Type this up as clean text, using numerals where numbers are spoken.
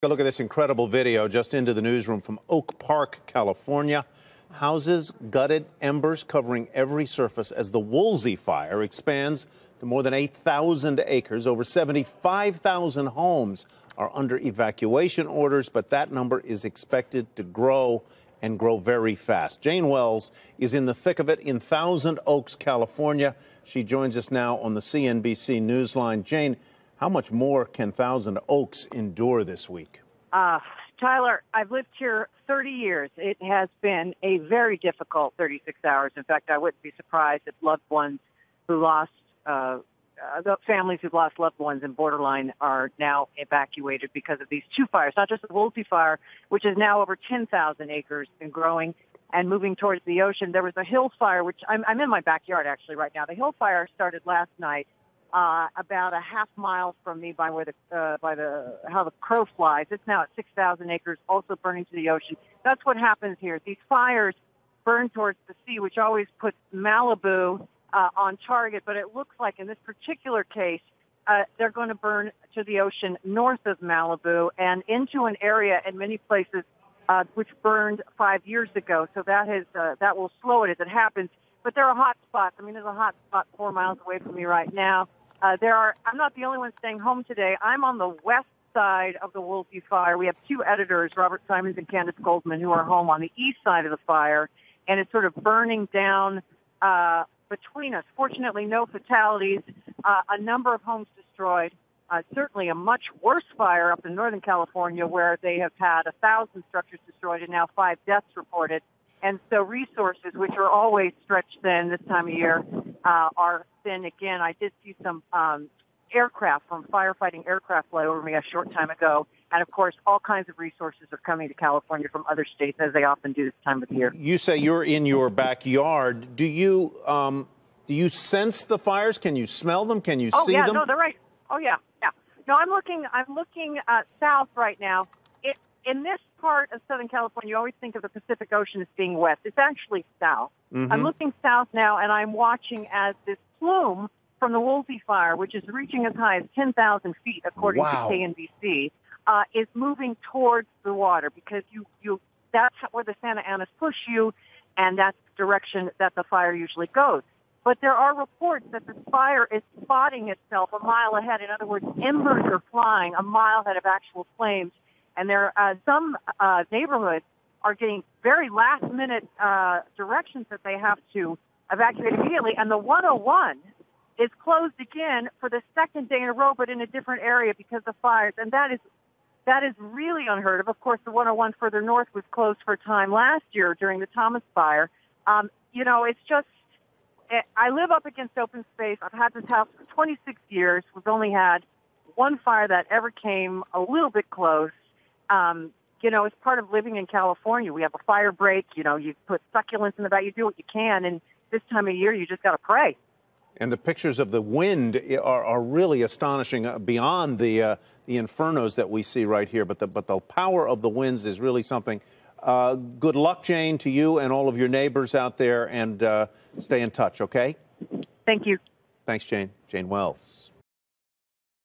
A look at this incredible video just into the newsroom from Oak Park, California. Houses gutted, embers covering every surface as the Woolsey fire expands to more than 8,000 acres. Over 75,000 homes are under evacuation orders, but that number is expected to grow and grow very fast. Jane Wells is in the thick of it in Thousand Oaks, California. She joins us now on the CNBC Newsline. Jane, how much more can Thousand Oaks endure this week? Tyler, I've lived here 30 years. It has been a very difficult 36 hours. In fact, I wouldn't be surprised if loved ones who lost, the families who've lost loved ones in borderline are now evacuated because of these two fires, not just the Woolsey fire, which is now over 10,000 acres and growing and moving towards the ocean. There was a hill fire, which I'm in my backyard actually right now. The hill fire started last night. About a half mile from me by where how the crow flies. It's now at 6,000 acres, also burning to the ocean. That's what happens here. These fires burn towards the sea, which always puts Malibu on target. But it looks like in this particular case, they're going to burn to the ocean north of Malibu and into an area in many places which burned 5 years ago. So that will slow it as it happens. But there are hot spots. I mean, there's a hot spot 4 miles away from me right now. I'm not the only one staying home today. I'm on the west side of the Woolsey fire. We have two editors, Robert Simons and Candace Goldman, who are home on the east side of the fire, and it's sort of burning down between us. Fortunately, no fatalities, a number of homes destroyed, certainly a much worse fire up in Northern California where they have had 1,000 structures destroyed and now 5 deaths reported. And so resources, which are always stretched thin this time of year, are thin again. I did see some aircraft from firefighting aircraft fly over me a short time ago. And, of course, all kinds of resources are coming to California from other states, as they often do this time of year. You say you're in your backyard. Do you sense the fires? Can you smell them? Can you see them? Oh, yeah, no, they're right. Oh, yeah. No, I'm looking south right now. In this part of Southern California, you always think of the Pacific Ocean as being west. It's actually south. Mm-hmm. I'm looking south now, and I'm watching as this plume from the Woolsey fire, which is reaching as high as 10,000 feet, according to KNBC, is moving towards the water because that's where the Santa Anas push you, and that's the direction that the fire usually goes. But there are reports that the fire is spotting itself a mile ahead. In other words, embers are flying a mile ahead of actual flames. And there are some neighborhoods are getting very last-minute directions that they have to evacuate immediately. And the 101 is closed again for the second day in a row, but in a different area because of fires. And that is really unheard of. Of course, the 101 further north was closed for a time last year during the Thomas fire. It's just I live up against open space. I've had this house for 26 years. We've only had one fire that ever came a little bit close. It's part of living in California. We have a fire break. You put succulents in the back. You do what you can. And this time of year, you just got to pray. And the pictures of the wind are really astonishing beyond the infernos that we see right here. But the power of the winds is really something. Good luck, Jane, to you and all of your neighbors out there. And stay in touch, okay? Thank you. Thanks, Jane. Jane Wells.